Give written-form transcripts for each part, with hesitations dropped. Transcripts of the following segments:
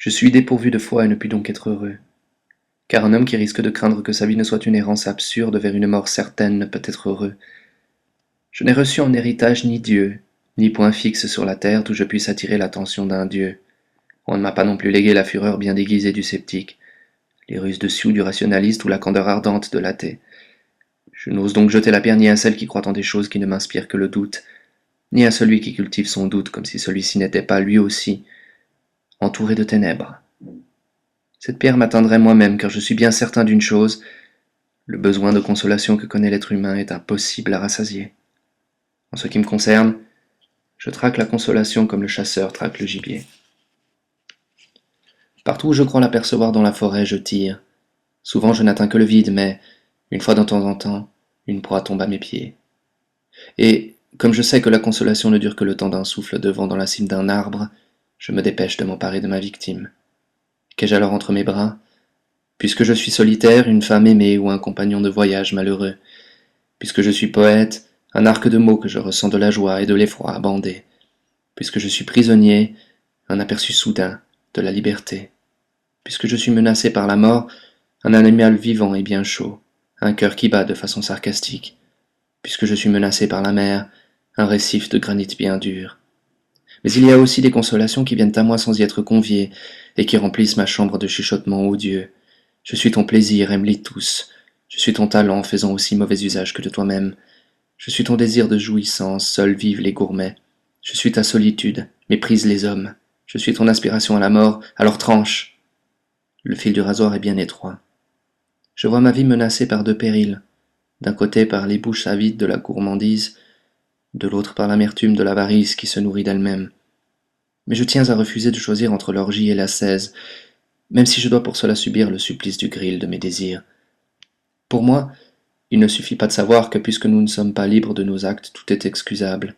Je suis dépourvu de foi et ne puis donc être heureux. Car un homme qui risque de craindre que sa vie ne soit une errance absurde vers une mort certaine ne peut être heureux. Je n'ai reçu en héritage ni Dieu, ni point fixe sur la terre d'où je puisse attirer l'attention d'un Dieu. On ne m'a pas non plus légué la fureur bien déguisée du sceptique, les ruses de Sioux du rationaliste ou la candeur ardente de l'athée. Je n'ose donc jeter la pierre ni à celle qui croit en des choses qui ne m'inspirent que le doute, ni à celui qui cultive son doute comme si celui-ci n'était pas lui aussi entouré de ténèbres. Cette pierre m'atteindrait moi-même, car je suis bien certain d'une chose, le besoin de consolation que connaît l'être humain est impossible à rassasier. En ce qui me concerne, je traque la consolation comme le chasseur traque le gibier. Partout où je crois l'apercevoir dans la forêt, je tire. Souvent je n'atteins que le vide, mais, une fois de temps en temps, une proie tombe à mes pieds. Et, comme je sais que la consolation ne dure que le temps d'un souffle de vent dans la cime d'un arbre, je me dépêche de m'emparer de ma victime. Qu'ai-je alors entre mes bras? Puisque je suis solitaire, une femme aimée ou un compagnon de voyage malheureux. Puisque je suis poète, un arc de mots que je ressens de la joie et de l'effroi bandé. Puisque je suis prisonnier, un aperçu soudain de la liberté. Puisque je suis menacé par la mort, un animal vivant et bien chaud, un cœur qui bat de façon sarcastique. Puisque je suis menacé par la mer, un récif de granit bien dur. Mais il y a aussi des consolations qui viennent à moi sans y être conviées, et qui remplissent ma chambre de chuchotements odieux. Je suis ton plaisir, aime-les tous. Je suis ton talent, faisant aussi mauvais usage que de toi-même. Je suis ton désir de jouissance, seuls vivent les gourmets. Je suis ta solitude, méprise les hommes. Je suis ton aspiration à la mort, alors tranche. Le fil du rasoir est bien étroit. Je vois ma vie menacée par deux périls. D'un côté par les bouches avides de la gourmandise, de l'autre par l'amertume de l'avarice qui se nourrit d'elle-même. Mais je tiens à refuser de choisir entre l'orgie et l'ascèse, même si je dois pour cela subir le supplice du grill de mes désirs. Pour moi, il ne suffit pas de savoir que puisque nous ne sommes pas libres de nos actes, tout est excusable.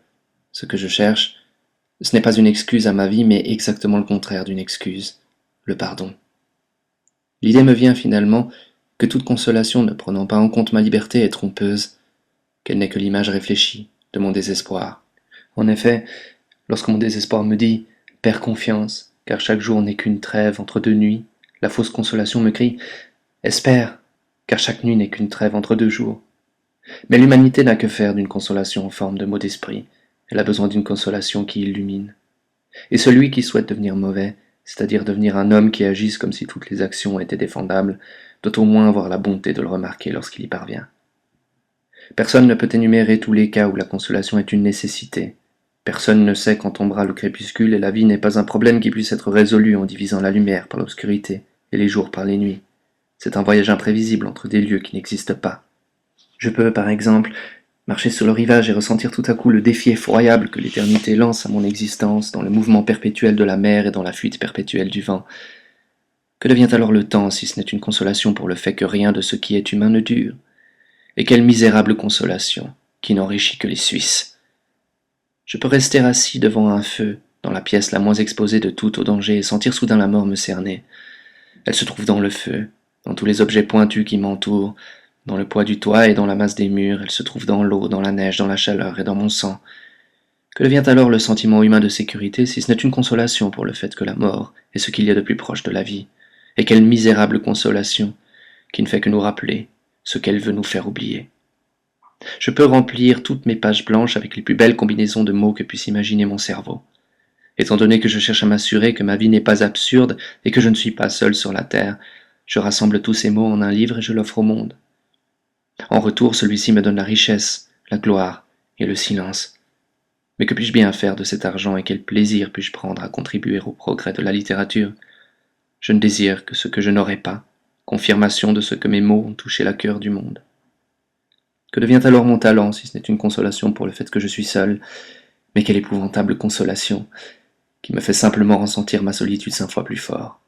Ce que je cherche, ce n'est pas une excuse à ma vie, mais exactement le contraire d'une excuse, le pardon. L'idée me vient finalement que toute consolation ne prenant pas en compte ma liberté est trompeuse, qu'elle n'est que l'image réfléchie de mon désespoir. En effet, lorsque mon désespoir me dit « Perds confiance, car chaque jour n'est qu'une trêve entre deux nuits », la fausse consolation me crie « Espère, car chaque nuit n'est qu'une trêve entre deux jours ». Mais l'humanité n'a que faire d'une consolation en forme de mot d'esprit. Elle a besoin d'une consolation qui illumine. Et celui qui souhaite devenir mauvais, c'est-à-dire devenir un homme qui agisse comme si toutes les actions étaient défendables, doit au moins avoir la bonté de le remarquer lorsqu'il y parvient. Personne ne peut énumérer tous les cas où la consolation est une nécessité. Personne ne sait quand tombera le crépuscule et la vie n'est pas un problème qui puisse être résolu en divisant la lumière par l'obscurité et les jours par les nuits. C'est un voyage imprévisible entre des lieux qui n'existent pas. Je peux, par exemple, marcher sur le rivage et ressentir tout à coup le défi effroyable que l'éternité lance à mon existence dans le mouvement perpétuel de la mer et dans la fuite perpétuelle du vent. Que devient alors le temps si ce n'est une consolation pour le fait que rien de ce qui est humain ne dure? Et quelle misérable consolation, qui n'enrichit que les Suisses. Je peux rester assis devant un feu, dans la pièce la moins exposée de tout au danger, et sentir soudain la mort me cerner. Elle se trouve dans le feu, dans tous les objets pointus qui m'entourent, dans le poids du toit et dans la masse des murs, elle se trouve dans l'eau, dans la neige, dans la chaleur et dans mon sang. Que devient alors le sentiment humain de sécurité si ce n'est une consolation pour le fait que la mort est ce qu'il y a de plus proche de la vie? Et quelle misérable consolation, qui ne fait que nous rappeler ce qu'elle veut nous faire oublier. Je peux remplir toutes mes pages blanches avec les plus belles combinaisons de mots que puisse imaginer mon cerveau. Étant donné que je cherche à m'assurer que ma vie n'est pas absurde et que je ne suis pas seul sur la terre, je rassemble tous ces mots en un livre et je l'offre au monde. En retour, celui-ci me donne la richesse, la gloire et le silence. Mais que puis-je bien faire de cet argent et quel plaisir puis-je prendre à contribuer au progrès de la littérature? Je ne désire que ce que je n'aurai pas, confirmation de ce que mes mots ont touché la cœur du monde. Que devient alors mon talent si ce n'est une consolation pour le fait que je suis seul? Mais quelle épouvantable consolation, qui me fait simplement ressentir ma solitude 5 fois plus fort.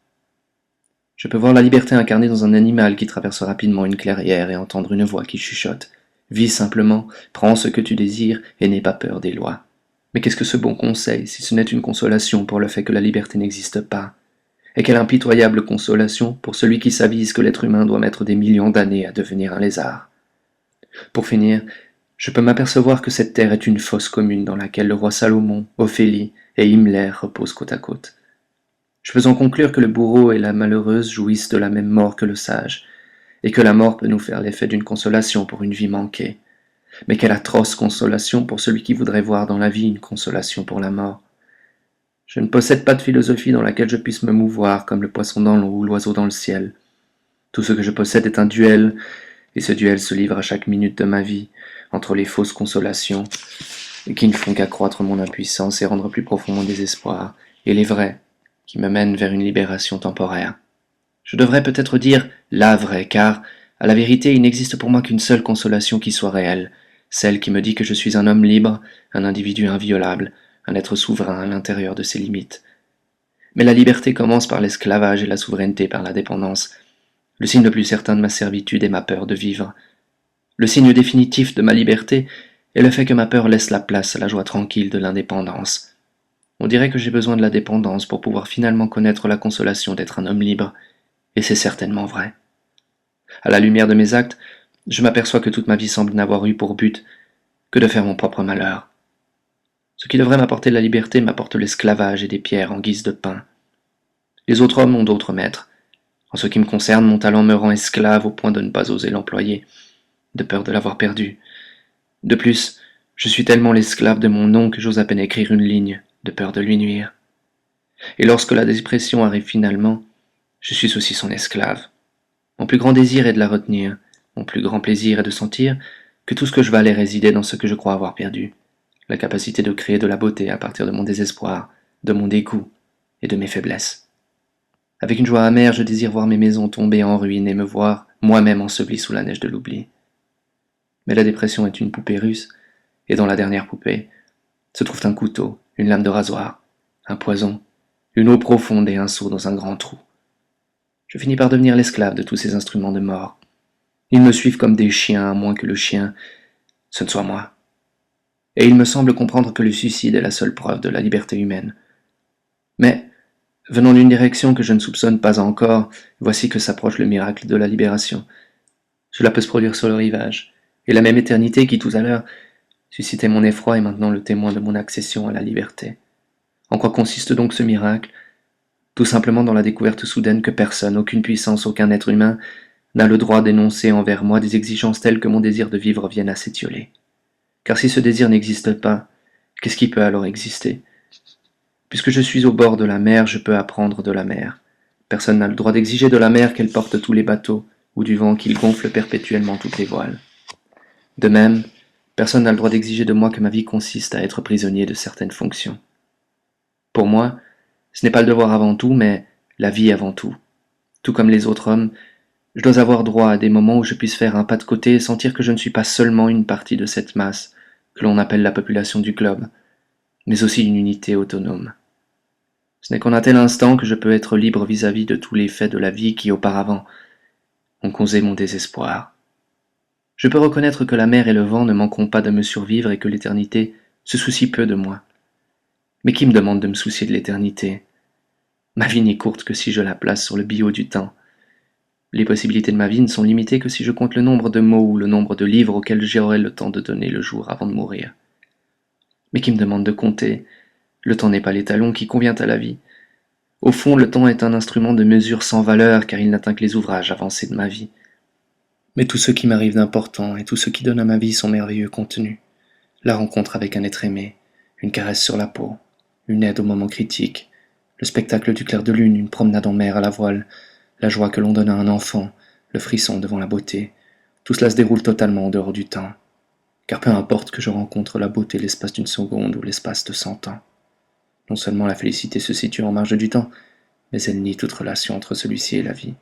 Je peux voir la liberté incarnée dans un animal qui traverse rapidement une clairière et entendre une voix qui chuchote. Vis simplement, prends ce que tu désires et n'aie pas peur des lois. Mais qu'est-ce que ce bon conseil si ce n'est une consolation pour le fait que la liberté n'existe pas? Et quelle impitoyable consolation pour celui qui s'avise que l'être humain doit mettre des millions d'années à devenir un lézard. Pour finir, je peux m'apercevoir que cette terre est une fosse commune dans laquelle le roi Salomon, Ophélie et Himmler reposent côte à côte. Je peux en conclure que le bourreau et la malheureuse jouissent de la même mort que le sage, et que la mort peut nous faire l'effet d'une consolation pour une vie manquée. Mais quelle atroce consolation pour celui qui voudrait voir dans la vie une consolation pour la mort. Je ne possède pas de philosophie dans laquelle je puisse me mouvoir comme le poisson dans l'eau ou l'oiseau dans le ciel. Tout ce que je possède est un duel, et ce duel se livre à chaque minute de ma vie, entre les fausses consolations, qui ne font qu'accroître mon impuissance et rendre plus profond mon désespoir, et les vraies, qui me mènent vers une libération temporaire. Je devrais peut-être dire la vraie, car, à la vérité, il n'existe pour moi qu'une seule consolation qui soit réelle, celle qui me dit que je suis un homme libre, un individu inviolable, un être souverain à l'intérieur de ses limites. Mais la liberté commence par l'esclavage et la souveraineté par la dépendance. Le signe le plus certain de ma servitude est ma peur de vivre. Le signe définitif de ma liberté est le fait que ma peur laisse la place à la joie tranquille de l'indépendance. On dirait que j'ai besoin de la dépendance pour pouvoir finalement connaître la consolation d'être un homme libre, et c'est certainement vrai. À la lumière de mes actes, je m'aperçois que toute ma vie semble n'avoir eu pour but que de faire mon propre malheur. Ce qui devrait m'apporter la liberté m'apporte l'esclavage et des pierres en guise de pain. Les autres hommes ont d'autres maîtres. En ce qui me concerne, mon talent me rend esclave au point de ne pas oser l'employer, de peur de l'avoir perdu. De plus, je suis tellement l'esclave de mon nom que j'ose à peine écrire une ligne, de peur de lui nuire. Et lorsque la dépression arrive finalement, je suis aussi son esclave. Mon plus grand désir est de la retenir, mon plus grand plaisir est de sentir que tout ce que je valais résidait dans ce que je crois avoir perdu, la capacité de créer de la beauté à partir de mon désespoir, de mon dégoût et de mes faiblesses. Avec une joie amère, je désire voir mes maisons tomber en ruine et me voir moi-même enseveli sous la neige de l'oubli. Mais la dépression est une poupée russe, et dans la dernière poupée se trouvent un couteau, une lame de rasoir, un poison, une eau profonde et un seau dans un grand trou. Je finis par devenir l'esclave de tous ces instruments de mort. Ils me suivent comme des chiens, à moins que le chien, ce ne soit moi. Et il me semble comprendre que le suicide est la seule preuve de la liberté humaine. Mais, venant d'une direction que je ne soupçonne pas encore, voici que s'approche le miracle de la libération. Cela peut se produire sur le rivage, et la même éternité qui, tout à l'heure, suscitait mon effroi est maintenant le témoin de mon accession à la liberté. En quoi consiste donc ce miracle? Tout simplement dans la découverte soudaine que personne, aucune puissance, aucun être humain n'a le droit d'énoncer envers moi des exigences telles que mon désir de vivre vienne à s'étioler. Car si ce désir n'existe pas, qu'est-ce qui peut alors exister? Puisque je suis au bord de la mer, je peux apprendre de la mer. Personne n'a le droit d'exiger de la mer qu'elle porte tous les bateaux, ou du vent qu'il gonfle perpétuellement toutes les voiles. De même, personne n'a le droit d'exiger de moi que ma vie consiste à être prisonnier de certaines fonctions. Pour moi, ce n'est pas le devoir avant tout, mais la vie avant tout. Tout comme les autres hommes, je dois avoir droit à des moments où je puisse faire un pas de côté et sentir que je ne suis pas seulement une partie de cette masse que l'on appelle la population du globe, mais aussi une unité autonome. Ce n'est qu'en un tel instant que je peux être libre vis-à-vis de tous les faits de la vie qui, auparavant, ont causé mon désespoir. Je peux reconnaître que la mer et le vent ne manqueront pas de me survivre et que l'éternité se soucie peu de moi. Mais qui me demande de me soucier de l'éternité? Ma vie n'est courte que si je la place sur le billot du temps. Les possibilités de ma vie ne sont limitées que si je compte le nombre de mots ou le nombre de livres auxquels j'aurai le temps de donner le jour avant de mourir. Mais qui me demande de compter? Le temps n'est pas l'étalon qui convient à la vie. Au fond, le temps est un instrument de mesure sans valeur car il n'atteint que les ouvrages avancés de ma vie. Mais tout ce qui m'arrive d'important et tout ce qui donne à ma vie son merveilleux contenu, la rencontre avec un être aimé, une caresse sur la peau, une aide au moment critique, le spectacle du clair de lune, une promenade en mer à la voile, la joie que l'on donne à un enfant, le frisson devant la beauté, tout cela se déroule totalement en dehors du temps. Car peu importe que je rencontre la beauté l'espace d'une seconde ou l'espace de 100 ans. Non seulement la félicité se situe en marge du temps, mais elle nie toute relation entre celui-ci et la vie.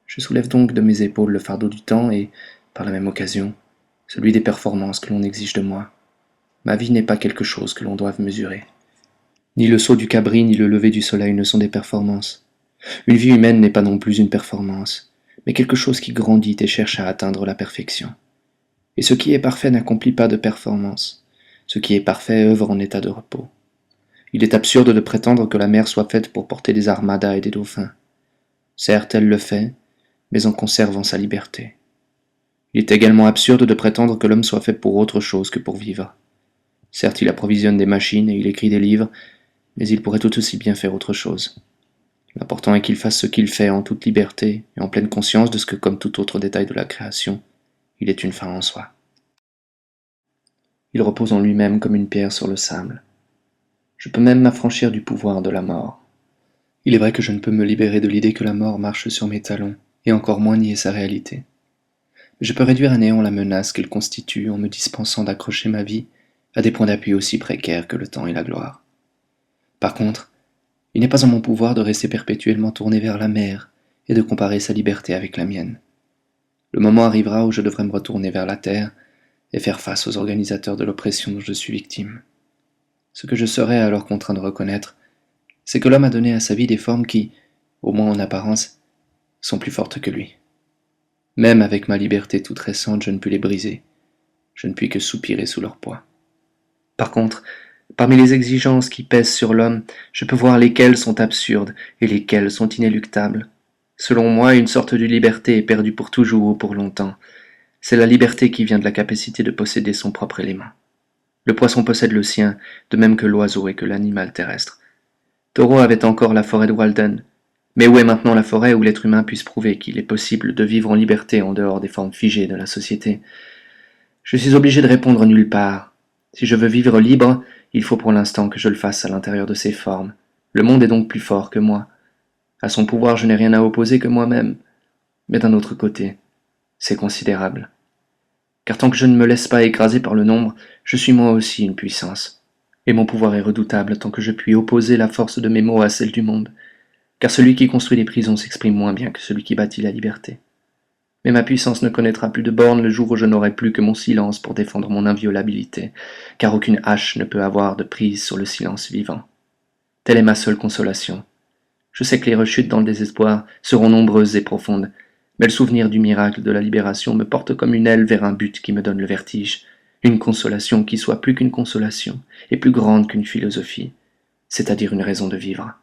Je soulève donc de mes épaules le fardeau du temps et, par la même occasion, celui des performances que l'on exige de moi. Ma vie n'est pas quelque chose que l'on doive mesurer. Ni le saut du cabri ni le lever du soleil ne sont des performances. Une vie humaine n'est pas non plus une performance, mais quelque chose qui grandit et cherche à atteindre la perfection. Et ce qui est parfait n'accomplit pas de performance. Ce qui est parfait œuvre en état de repos. Il est absurde de prétendre que la mer soit faite pour porter des armadas et des dauphins. Certes, elle le fait, mais en conservant sa liberté. Il est également absurde de prétendre que l'homme soit fait pour autre chose que pour vivre. Certes, il approvisionne des machines et il écrit des livres, mais il pourrait tout aussi bien faire autre chose. L'important est qu'il fasse ce qu'il fait en toute liberté et en pleine conscience de ce que, comme tout autre détail de la création, il est une fin en soi. Il repose en lui-même comme une pierre sur le sable. Je peux même m'affranchir du pouvoir de la mort. Il est vrai que je ne peux me libérer de l'idée que la mort marche sur mes talons, et encore moins nier sa réalité. Mais je peux réduire à néant la menace qu'elle constitue en me dispensant d'accrocher ma vie à des points d'appui aussi précaires que le temps et la gloire. Par contre, il n'est pas en mon pouvoir de rester perpétuellement tourné vers la mer et de comparer sa liberté avec la mienne. Le moment arrivera où je devrai me retourner vers la terre et faire face aux organisateurs de l'oppression dont je suis victime. Ce que je serai alors contraint de reconnaître, c'est que l'homme a donné à sa vie des formes qui, au moins en apparence, sont plus fortes que lui. Même avec ma liberté toute récente, je ne puis les briser. Je ne puis que soupirer sous leur poids. Par contre, parmi les exigences qui pèsent sur l'homme, je peux voir lesquelles sont absurdes et lesquelles sont inéluctables. Selon moi, une sorte de liberté est perdue pour toujours ou pour longtemps. C'est la liberté qui vient de la capacité de posséder son propre élément. Le poisson possède le sien, de même que l'oiseau et que l'animal terrestre. Thoreau avait encore la forêt de Walden. Mais où est maintenant la forêt où l'être humain puisse prouver qu'il est possible de vivre en liberté en dehors des formes figées de la société? Je suis obligé de répondre nulle part. Si je veux vivre libre, il faut pour l'instant que je le fasse à l'intérieur de ces formes. Le monde est donc plus fort que moi. À son pouvoir, je n'ai rien à opposer que moi-même. Mais d'un autre côté, c'est considérable. Car tant que je ne me laisse pas écraser par le nombre, je suis moi aussi une puissance. Et mon pouvoir est redoutable tant que je puis opposer la force de mes mots à celle du monde. Car celui qui construit les prisons s'exprime moins bien que celui qui bâtit la liberté. Mais ma puissance ne connaîtra plus de bornes le jour où je n'aurai plus que mon silence pour défendre mon inviolabilité, car aucune hache ne peut avoir de prise sur le silence vivant. Telle est ma seule consolation. Je sais que les rechutes dans le désespoir seront nombreuses et profondes, mais le souvenir du miracle de la libération me porte comme une aile vers un but qui me donne le vertige, une consolation qui soit plus qu'une consolation et plus grande qu'une philosophie, c'est-à-dire une raison de vivre.